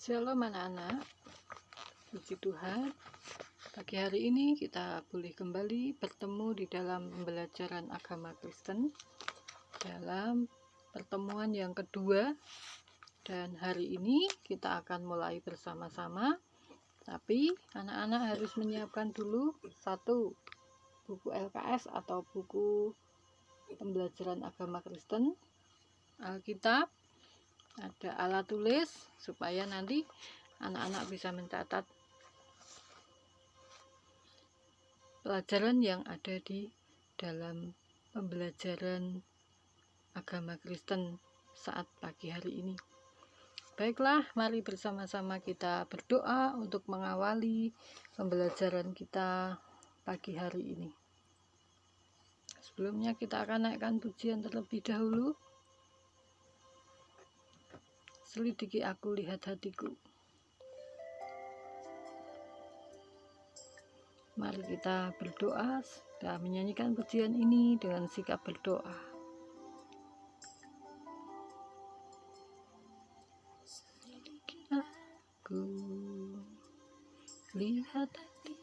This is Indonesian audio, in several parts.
Shalom anak-anak, puji Tuhan. Pagi hari ini kita boleh kembali bertemu di dalam pembelajaran agama Kristen dalam pertemuan yang kedua. Dan hari ini kita akan mulai bersama-sama, tapi anak-anak harus menyiapkan dulu satu buku LKS atau buku pembelajaran agama Kristen, Alkitab, ada alat tulis supaya nanti anak-anak bisa mencatat pelajaran yang ada di dalam pembelajaran agama Kristen saat pagi hari ini. Baiklah, mari bersama-sama kita berdoa untuk mengawali pembelajaran kita pagi hari ini. Sebelumnya kita akan naikkan pujian terlebih dahulu. Selidiki aku, lihat hatiku. Mari kita berdoa dan menyanyikan pujian ini dengan sikap berdoa. Selidiki aku, lihat hatiku.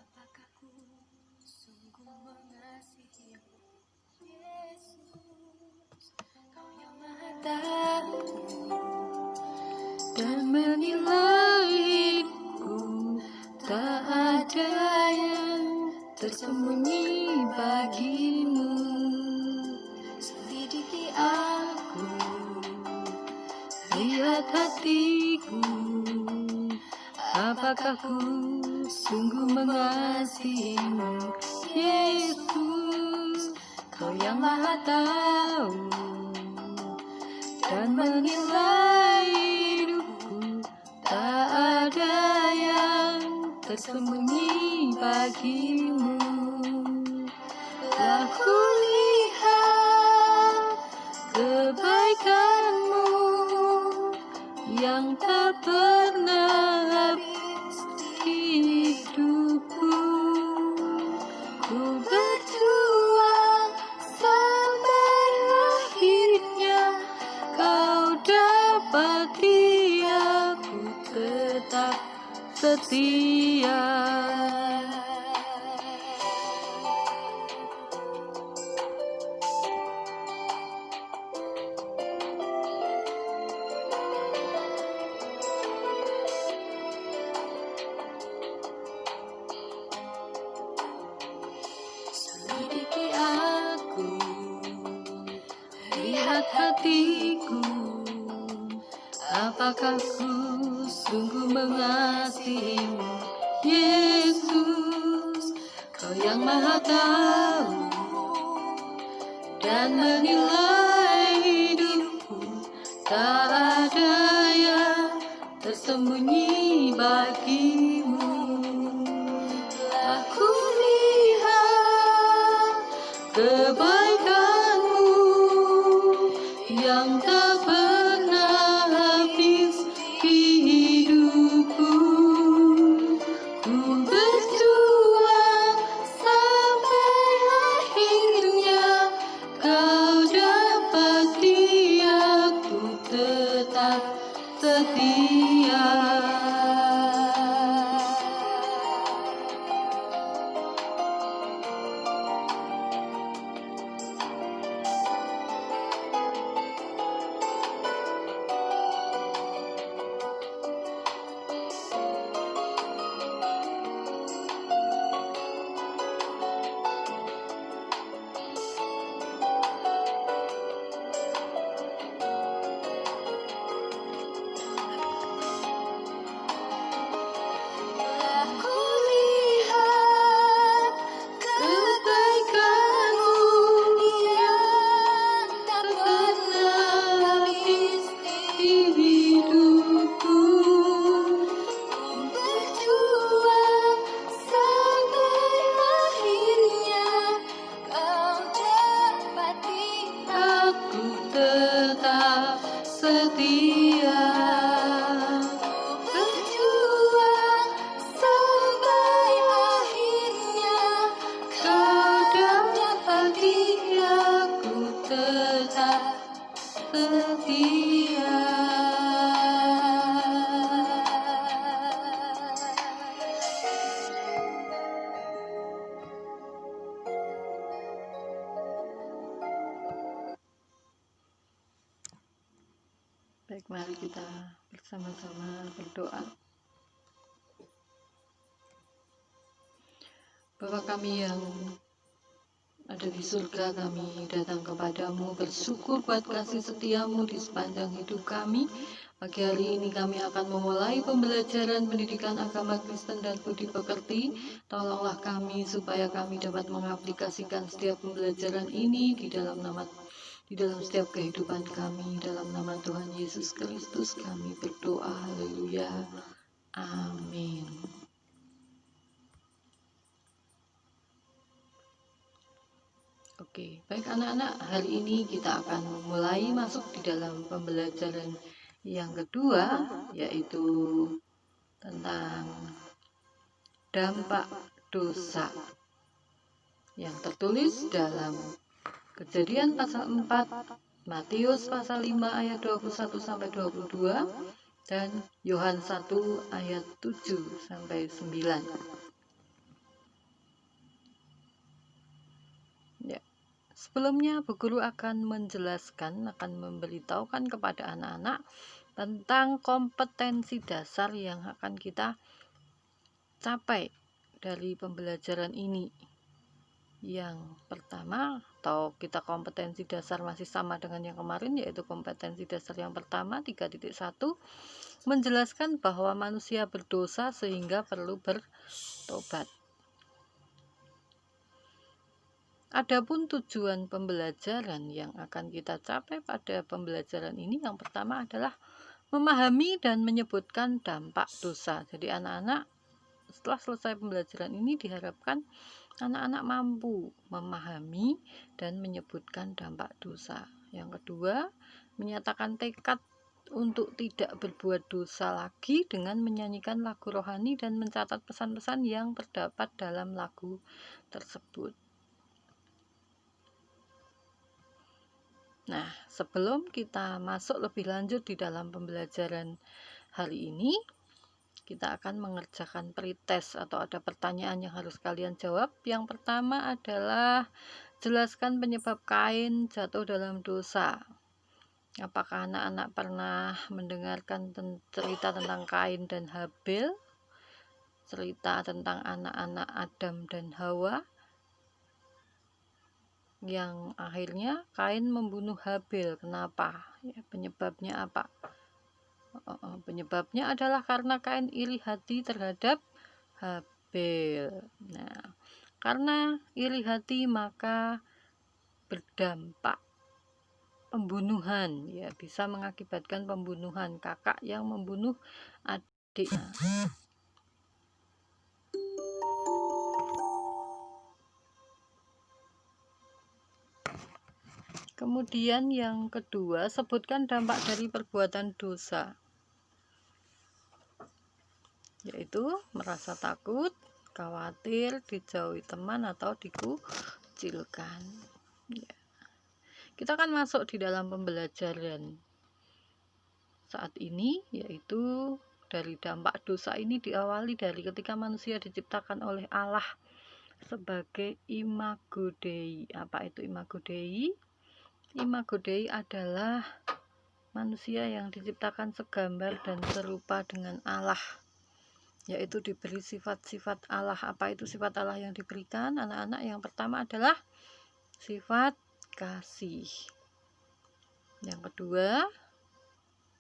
Apakah ku sungguh mengasihimu, Yesus? Kau yang Maha Tahu dan menilai hidupku, tak ada yang tersembunyi bagimu. Selidiki aku, lihat hatiku, apakah ku sungguh mengasihimu, Yesus? Kau yang Maha Tahu dan menilai hidupku, tak ada yang tersembunyi bagimu. Telah kulihat kebaikanmu yang tak pernah habis di hidupku. Ku berjuang sampai akhirnya kau dapati aku tetap setia. Selidiki aku, lihat hatiku, apakah ku sungguh mengasihimu, Yesus? Kau yang Maha Tahu dan menilai hidupku, tak ada yang tersembunyi bagimu. Telah kulihat kebaikanmu yang tak pernah habis di hidupku. Ku berjuang sampai akhirnya kau dapati aku tetap setia. Tetap setia. Baik, mari kita bersama-sama berdoa. Bapa kami yang ada di surga, kami datang kepadamu bersyukur buat kasih setiamu di sepanjang hidup kami. Pagi hari ini kami akan memulai pembelajaran pendidikan agama Kristen dan budi pekerti. Tolonglah kami supaya kami dapat mengaplikasikan setiap pembelajaran ini di dalam setiap kehidupan kami. Dalam nama Tuhan Yesus Kristus kami berdoa. Haleluya. Amin. Oke, baik anak-anak, hari ini kita akan mulai masuk di dalam pembelajaran yang kedua, yaitu tentang dampak dosa yang tertulis dalam Kejadian pasal 4, Matius pasal 5 ayat 21 sampai 22 dan Yohanes 1 ayat 7 sampai 9. Ya. Sebelumnya, Bu Guru akan memberitahukan kepada anak-anak tentang kompetensi dasar yang akan kita capai dari pembelajaran ini. Yang pertama, atau kita kompetensi dasar masih sama dengan yang kemarin, yaitu kompetensi dasar yang pertama 3.1 menjelaskan bahwa manusia berdosa sehingga perlu bertobat. Adapun tujuan pembelajaran yang akan kita capai pada pembelajaran ini, yang pertama adalah memahami dan menyebutkan dampak dosa. Jadi anak-anak setelah selesai pembelajaran ini diharapkan anak-anak mampu memahami dan menyebutkan dampak dosa. Yang kedua, menyatakan tekad untuk tidak berbuat dosa lagi dengan menyanyikan lagu rohani dan mencatat pesan-pesan yang terdapat dalam lagu tersebut. Nah, sebelum kita masuk lebih lanjut di dalam pembelajaran hari ini, kita akan mengerjakan pretest atau ada pertanyaan yang harus kalian jawab. Yang pertama adalah jelaskan penyebab Kain jatuh dalam dosa. Apakah anak-anak pernah mendengarkan cerita tentang Kain dan Habil? Cerita tentang anak-anak Adam dan Hawa yang akhirnya Kain membunuh Habil. Kenapa? Ya, penyebabnya apa? Penyebabnya adalah karena Kain iri hati terhadap Habil. Nah, karena iri hati maka berdampak pembunuhan, ya, bisa mengakibatkan pembunuhan kakak yang membunuh adiknya. Kemudian yang kedua, sebutkan dampak dari perbuatan dosa, yaitu merasa takut, khawatir, dijauhi teman, atau dikucilkan. Ya. Kita akan masuk di dalam pembelajaran saat ini, yaitu dari dampak dosa ini diawali dari ketika manusia diciptakan oleh Allah sebagai imago Dei. Apa itu imago Dei? Imago Dei adalah manusia yang diciptakan segambar dan serupa dengan Allah, yaitu diberi sifat-sifat Allah. Apa itu sifat Allah yang diberikan anak-anak? Yang pertama adalah sifat kasih. Yang kedua,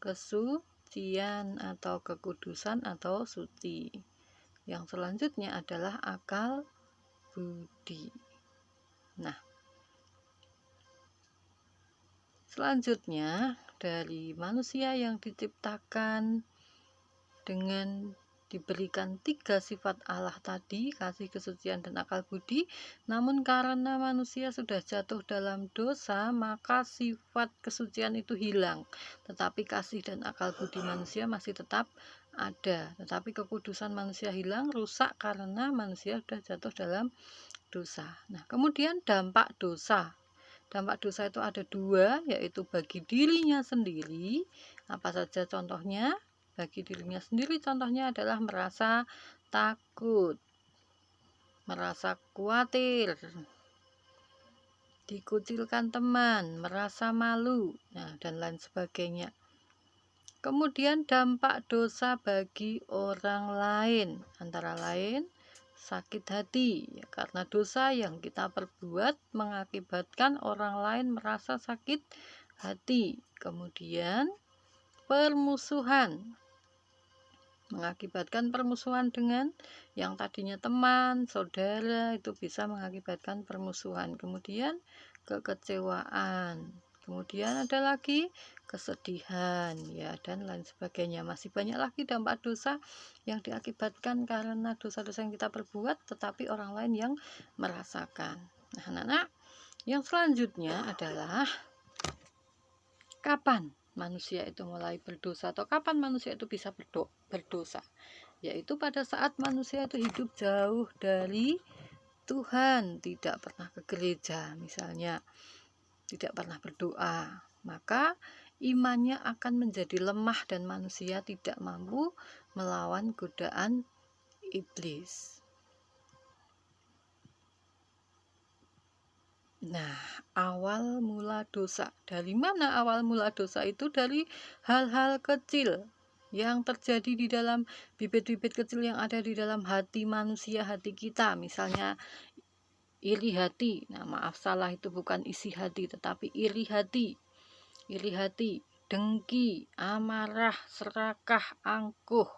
kesucian atau kekudusan atau suci. Yang selanjutnya adalah akal budi. Nah, selanjutnya dari manusia yang diciptakan dengan diberikan 3 sifat Allah tadi, kasih, kesucian, dan akal budi. Namun karena manusia sudah jatuh dalam dosa, maka sifat kesucian itu hilang. Tetapi kasih dan akal budi manusia masih tetap ada. Tetapi kekudusan manusia hilang, rusak karena manusia sudah jatuh dalam dosa. Nah, kemudian dampak dosa. Dampak dosa itu ada 2, yaitu bagi dirinya sendiri. Apa saja contohnya? Bagi dirinya sendiri contohnya adalah merasa takut, merasa khawatir, dikucilkan teman, merasa malu, nah, dan lain sebagainya. Kemudian dampak dosa bagi orang lain, antara lain sakit hati, ya, karena dosa yang kita perbuat mengakibatkan orang lain merasa sakit hati. Kemudian permusuhan, mengakibatkan permusuhan dengan yang tadinya teman, saudara, itu bisa mengakibatkan permusuhan. Kemudian kekecewaan, kemudian ada lagi kesedihan, ya, dan lain sebagainya. Masih banyak lagi dampak dosa yang diakibatkan karena dosa-dosa yang kita perbuat tetapi orang lain yang merasakan. Nah, anak-anak, yang selanjutnya adalah kapan manusia itu mulai berdosa atau kapan manusia itu bisa berdosa, yaitu pada saat manusia itu hidup jauh dari Tuhan, tidak pernah ke gereja misalnya, tidak pernah berdoa, maka imannya akan menjadi lemah dan manusia tidak mampu melawan godaan iblis. Nah, awal mula dosa. Dari mana awal mula dosa itu? Dari hal-hal kecil yang terjadi di dalam bibit-bibit kecil yang ada di dalam hati manusia, hati kita. Misalnya iri hati. Nah, maaf, salah, itu bukan isi hati tetapi iri hati. Iri hati, dengki, amarah, serakah, angkuh,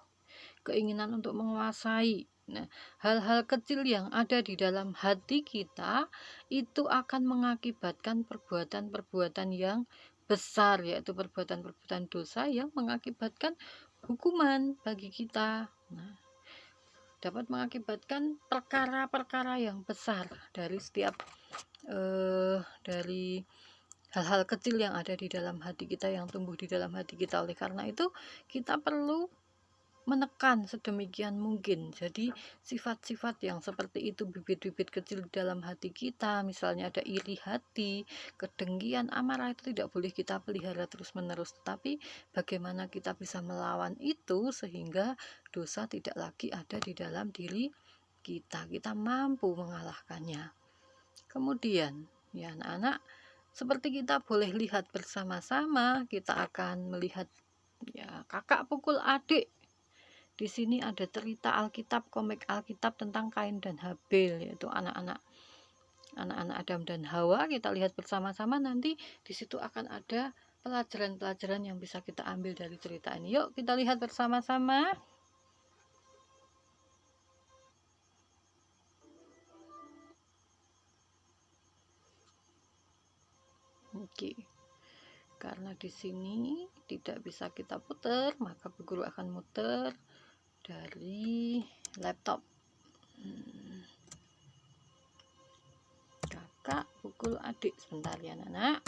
keinginan untuk menguasai. Nah, hal-hal kecil yang ada di dalam hati kita itu akan mengakibatkan perbuatan-perbuatan yang besar, yaitu perbuatan-perbuatan dosa yang mengakibatkan hukuman bagi kita. Nah, dapat mengakibatkan perkara-perkara yang besar dari setiap dari hal-hal kecil yang ada di dalam hati kita, yang tumbuh di dalam hati kita. Oleh karena itu kita perlu menekan sedemikian mungkin. Jadi sifat-sifat yang seperti itu, bibit-bibit kecil di dalam hati kita, misalnya ada iri hati, kedengkian, amarah, itu tidak boleh kita pelihara terus-menerus. Tetapi bagaimana kita bisa melawan itu sehingga dosa tidak lagi ada di dalam diri kita. Kita mampu mengalahkannya. Kemudian, ya anak-anak, seperti kita boleh lihat bersama-sama, kita akan melihat, ya, kakak pukul adik. Di sini ada cerita Alkitab, komik Alkitab tentang Kain dan Habel, yaitu anak-anak Adam dan Hawa. Kita lihat bersama-sama, nanti di situ akan ada pelajaran-pelajaran yang bisa kita ambil dari cerita ini. Yuk kita lihat bersama-sama. Oke. Karena di sini tidak bisa kita putar, maka Bu Guru akan muter dari laptop. Kakak pukul adik, sebentar ya anak.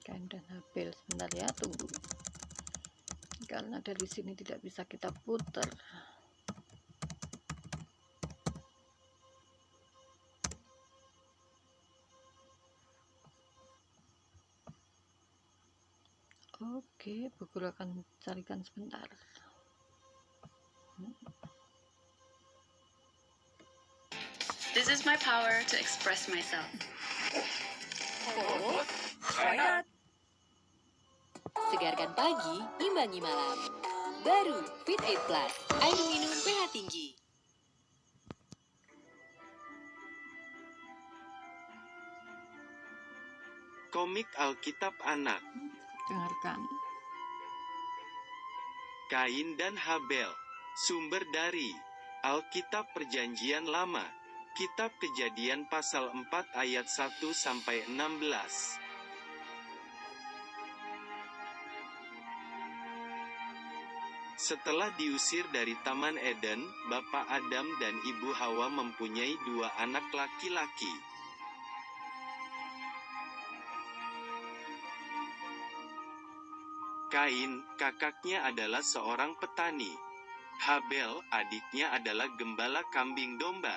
Kain dan Habel, sebentar ya, tunggu. Karena dari sini tidak bisa kita putar. Oke, Bu Guru akan carikan sebentar. This is my power to express myself. Oh, why not? Segarkan pagi, imbangi malam. Baru Fit 8 Plus, air minum pH tinggi. Komik Alkitab Anak. Dengarkan. Kain dan Habel. Sumber dari Alkitab Perjanjian Lama. Kitab Kejadian pasal 4 ayat 1 sampai 16. Setelah diusir dari Taman Eden, Bapak Adam dan Ibu Hawa mempunyai 2 anak laki-laki. Kain, kakaknya adalah seorang petani. Habel, adiknya adalah gembala kambing domba.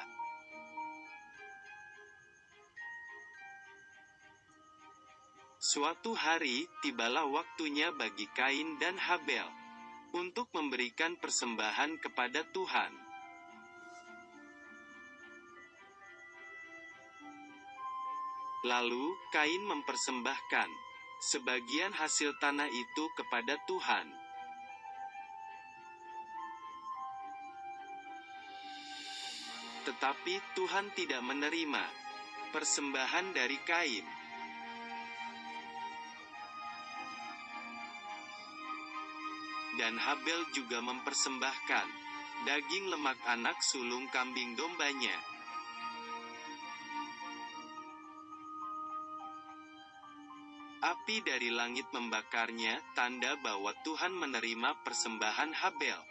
Suatu hari, tibalah waktunya bagi Kain dan Habel untuk memberikan persembahan kepada Tuhan. Lalu, Kain mempersembahkan sebagian hasil tanah itu kepada Tuhan. Tetapi Tuhan tidak menerima persembahan dari Kain. Dan Habel juga mempersembahkan daging lemak anak sulung kambing dombanya. Api dari langit membakarnya, tanda bahwa Tuhan menerima persembahan Habel.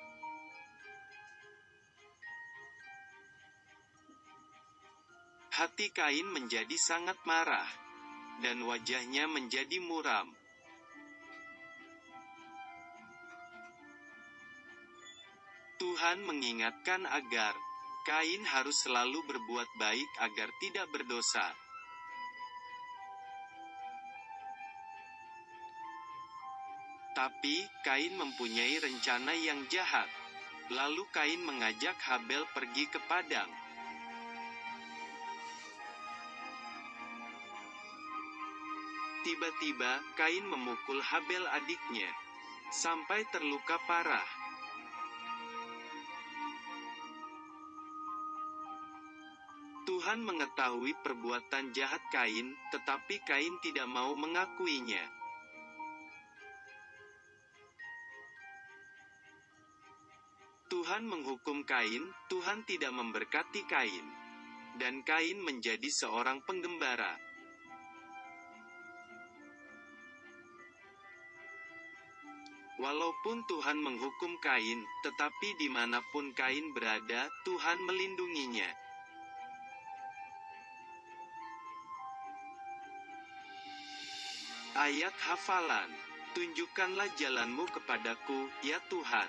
Hati Kain menjadi sangat marah, dan wajahnya menjadi muram. Tuhan mengingatkan agar Kain harus selalu berbuat baik agar tidak berdosa. Tapi, Kain mempunyai rencana yang jahat. Lalu Kain mengajak Habel pergi ke padang. Tiba-tiba, Kain memukul Habel adiknya, sampai terluka parah. Tuhan mengetahui perbuatan jahat Kain, tetapi Kain tidak mau mengakuinya. Tuhan menghukum Kain, Tuhan tidak memberkati Kain. Dan Kain menjadi seorang penggembara. Walaupun Tuhan menghukum Kain, tetapi dimanapun Kain berada, Tuhan melindunginya. Ayat hafalan. Tunjukkanlah jalanmu kepadaku, ya Tuhan.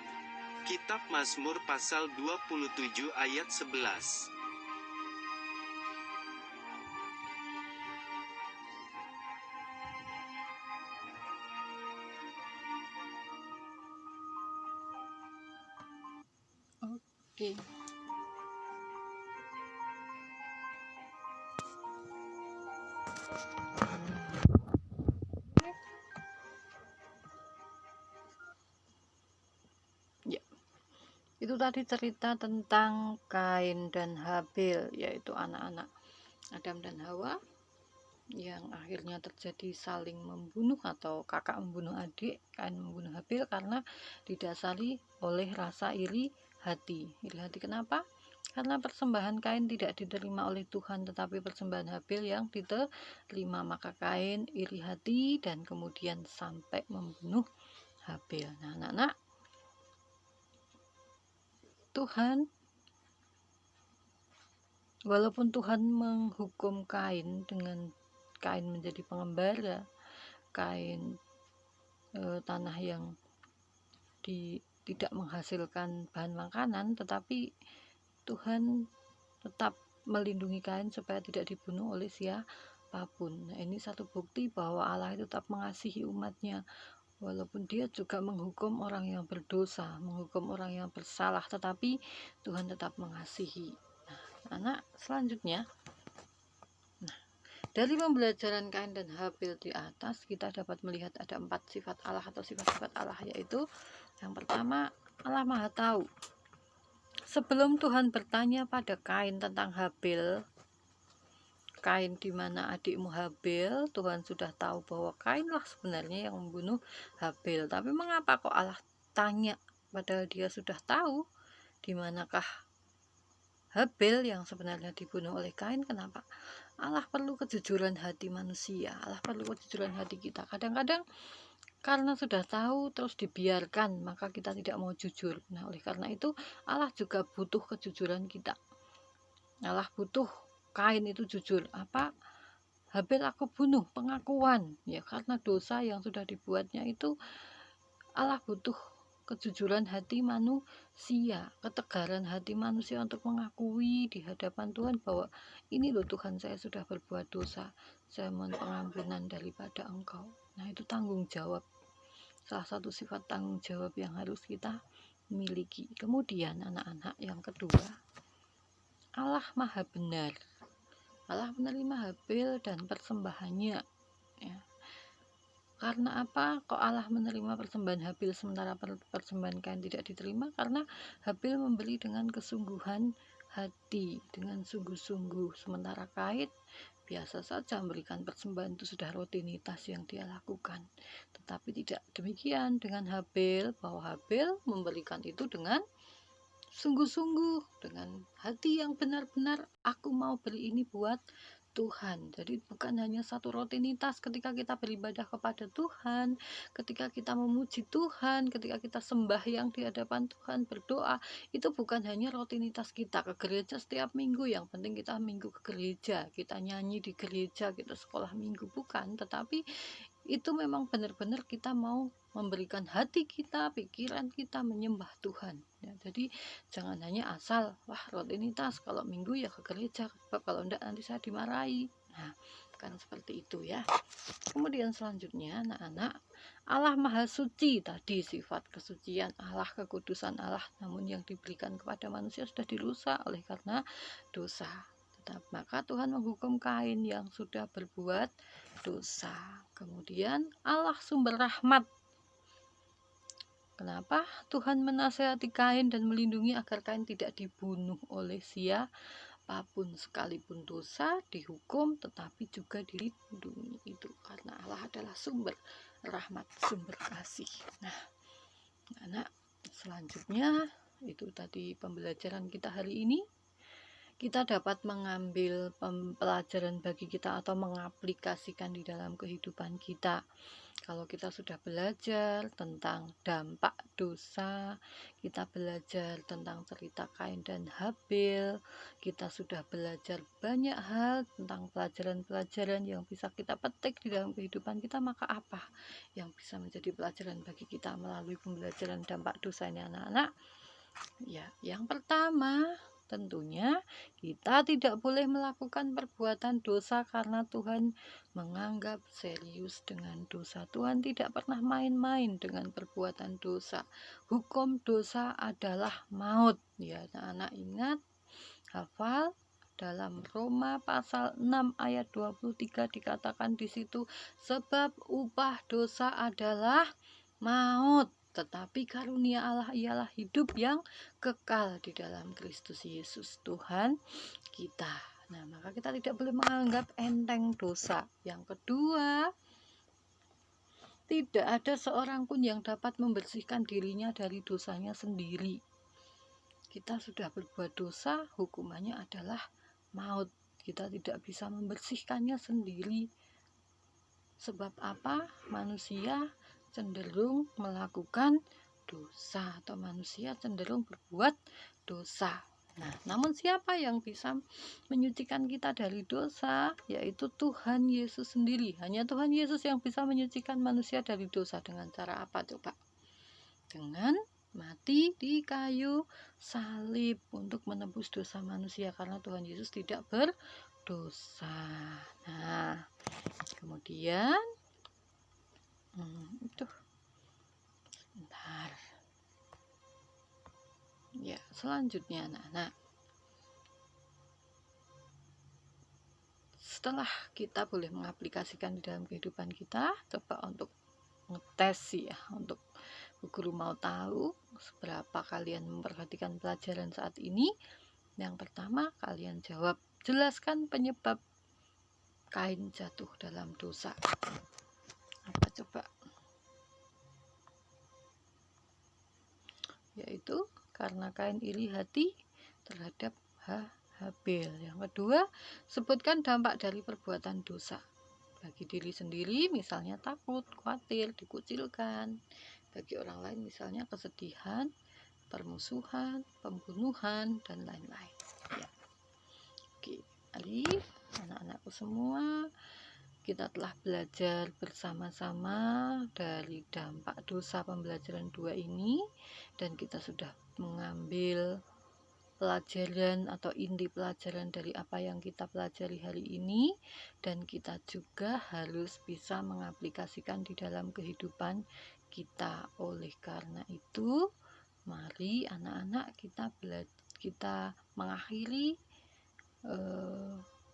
Kitab Mazmur pasal 27 ayat 11. Oke. Ya. Itu tadi cerita tentang Kain dan Habel, yaitu anak-anak Adam dan Hawa yang akhirnya terjadi saling membunuh atau kakak membunuh adik. Kain membunuh Habel karena didasari oleh rasa iri hati. Iri hati kenapa? Karena persembahan Kain tidak diterima oleh Tuhan, tetapi persembahan Habel yang diterima. Maka Kain iri hati dan kemudian sampai membunuh Habel. Nah, anak-anak, Tuhan, walaupun Tuhan menghukum Kain dengan Kain menjadi pengembara, Kain tanah yang tidak menghasilkan bahan makanan, tetapi Tuhan tetap melindungi Kain supaya tidak dibunuh oleh siapapun. Nah, ini satu bukti bahwa Allah itu tetap mengasihi umatnya. Walaupun dia juga menghukum orang yang berdosa, menghukum orang yang bersalah, tetapi Tuhan tetap mengasihi. Nah, anak selanjutnya, dari pembelajaran Kain dan Habel di atas, kita dapat melihat ada 4 sifat Allah atau sifat-sifat Allah, yaitu yang pertama, Allah Maha Tahu. Sebelum Tuhan bertanya pada Kain tentang Habel, Kain di mana adikmu Habel, Tuhan sudah tahu bahwa Kainlah sebenarnya yang membunuh Habel. Tapi mengapa kok Allah tanya, padahal dia sudah tahu di manakah Habel yang sebenarnya dibunuh oleh Kain? Kenapa? Allah perlu kejujuran hati manusia, Allah perlu kejujuran hati kita. Kadang-kadang karena sudah tahu terus dibiarkan, maka kita tidak mau jujur. Nah, oleh karena itu Allah juga butuh kejujuran kita. Allah butuh Kain itu jujur. Apa? Habel aku bunuh, pengakuan. Ya, karena dosa yang sudah dibuatnya itu, Allah butuh kejujuran hati manusia, ketegaran hati manusia untuk mengakui di hadapan Tuhan bahwa ini loh Tuhan, saya sudah berbuat dosa, saya mohon pengampunan daripada Engkau. Nah, itu tanggung jawab, salah satu sifat tanggung jawab yang harus kita miliki. Kemudian anak-anak, yang kedua, Allah Maha Benar. Allah menerima Habil dan persembahannya, ya. Karena apa kok Allah menerima persembahan Habil sementara persembahan Kain tidak diterima? Karena Habil memberi dengan kesungguhan hati, dengan sungguh-sungguh, sementara Kain biasa saja memberikan persembahan, itu sudah rutinitas yang dia lakukan. Tetapi tidak demikian dengan Habil, bahwa Habil memberikan itu dengan sungguh-sungguh, dengan hati yang benar-benar, aku mau beri ini buat Tuhan. Jadi bukan hanya satu rutinitas ketika kita beribadah kepada Tuhan, ketika kita memuji Tuhan, ketika kita sembahyang di hadapan Tuhan, berdoa, itu bukan hanya rutinitas kita ke gereja setiap minggu, yang penting kita minggu ke gereja, kita nyanyi di gereja, kita sekolah minggu, bukan. Tetapi itu memang benar-benar kita mau memberikan hati kita, pikiran kita menyembah Tuhan, ya. Jadi jangan hanya asal rutinitas, kalau minggu ya ke gereja, kalau enggak nanti saya dimarahi. Nah, bukan seperti itu ya. Kemudian selanjutnya anak-anak, Allah Maha Suci, tadi sifat kesucian Allah, kekudusan Allah, namun yang diberikan kepada manusia sudah dirusak oleh karena dosa. Maka Tuhan menghukum Kain yang sudah berbuat dosa. Kemudian Allah sumber rahmat. Kenapa Tuhan menasehati Kain dan melindungi agar Kain tidak dibunuh oleh siapapun, sekalipun dosa dihukum tetapi juga dilindungi? Itu karena Allah adalah sumber rahmat, sumber kasih. Nah, anak, selanjutnya itu tadi pembelajaran kita hari ini. Kita dapat mengambil pelajaran bagi kita atau mengaplikasikan di dalam kehidupan kita. Kalau kita sudah belajar tentang dampak dosa, kita belajar tentang cerita Kain dan Habil, kita sudah belajar banyak hal tentang pelajaran-pelajaran yang bisa kita petik di dalam kehidupan kita, maka apa yang bisa menjadi pelajaran bagi kita melalui pembelajaran dampak dosa ini, anak-anak? Ya, yang pertama, tentunya kita tidak boleh melakukan perbuatan dosa karena Tuhan menganggap serius dengan dosa. Tuhan tidak pernah main-main dengan perbuatan dosa. Hukum dosa adalah maut. Ya, anak-anak ingat, hafal, dalam Roma pasal 6 ayat 23 dikatakan di situ, sebab upah dosa adalah maut, tetapi karunia Allah ialah hidup yang kekal di dalam Kristus Yesus Tuhan kita. Nah, maka kita tidak boleh menganggap enteng dosa. Yang kedua, tidak ada seorang pun yang dapat membersihkan dirinya dari dosanya sendiri. Kita sudah berbuat dosa, hukumannya adalah maut. Kita tidak bisa membersihkannya sendiri. Sebab apa? Manusia cenderung melakukan dosa, atau manusia cenderung berbuat dosa. Nah, namun siapa yang bisa menyucikan kita dari dosa? Yaitu Tuhan Yesus sendiri. Hanya Tuhan Yesus yang bisa menyucikan manusia dari dosa. Dengan cara apa coba? Dengan mati di kayu salib untuk menebus dosa manusia, karena Tuhan Yesus tidak berdosa. Nah, kemudian itu bentar. Ya, selanjutnya anak-anak, setelah kita boleh mengaplikasikan di dalam kehidupan kita, coba untuk ngetes ya, untuk Bu Guru mau tahu seberapa kalian memperhatikan pelajaran saat ini. Yang pertama, kalian jawab, jelaskan penyebab Kain jatuh dalam dosa. Apa coba? Yaitu karena Kain iri hati terhadap Habil. Yang kedua, sebutkan dampak dari perbuatan dosa bagi diri sendiri, misalnya takut, khawatir, dikucilkan. Bagi orang lain misalnya kesedihan, permusuhan, pembunuhan, dan lain-lain. Ya. Oke, mari anak-anakku semua, kita telah belajar bersama-sama dari dampak dosa pembelajaran 2 ini, dan kita sudah mengambil pelajaran atau inti pelajaran dari apa yang kita pelajari hari ini, dan kita juga harus bisa mengaplikasikan di dalam kehidupan kita. Oleh karena itu, mari anak-anak kita mengakhiri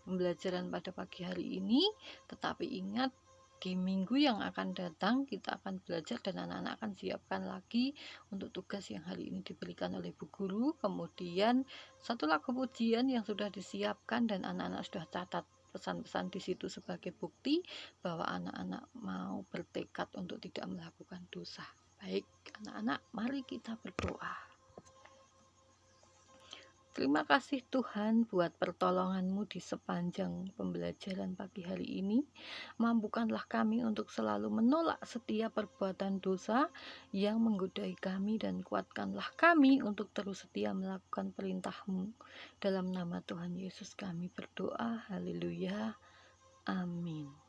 pembelajaran pada pagi hari ini, tetapi ingat di minggu yang akan datang kita akan belajar dan anak-anak akan siapkan lagi untuk tugas yang hari ini diberikan oleh Bu Guru. Kemudian satu lagu pujian yang sudah disiapkan dan anak-anak sudah catat pesan-pesan di situ sebagai bukti bahwa anak-anak mau bertekad untuk tidak melakukan dosa. Baik, anak-anak, mari kita berdoa. Terima kasih Tuhan buat pertolongan-Mu di sepanjang pembelajaran pagi hari ini. Mampukanlah kami untuk selalu menolak setiap perbuatan dosa yang menggodai kami dan kuatkanlah kami untuk terus setia melakukan perintah-Mu. Dalam nama Tuhan Yesus kami berdoa. Haleluya. Amin.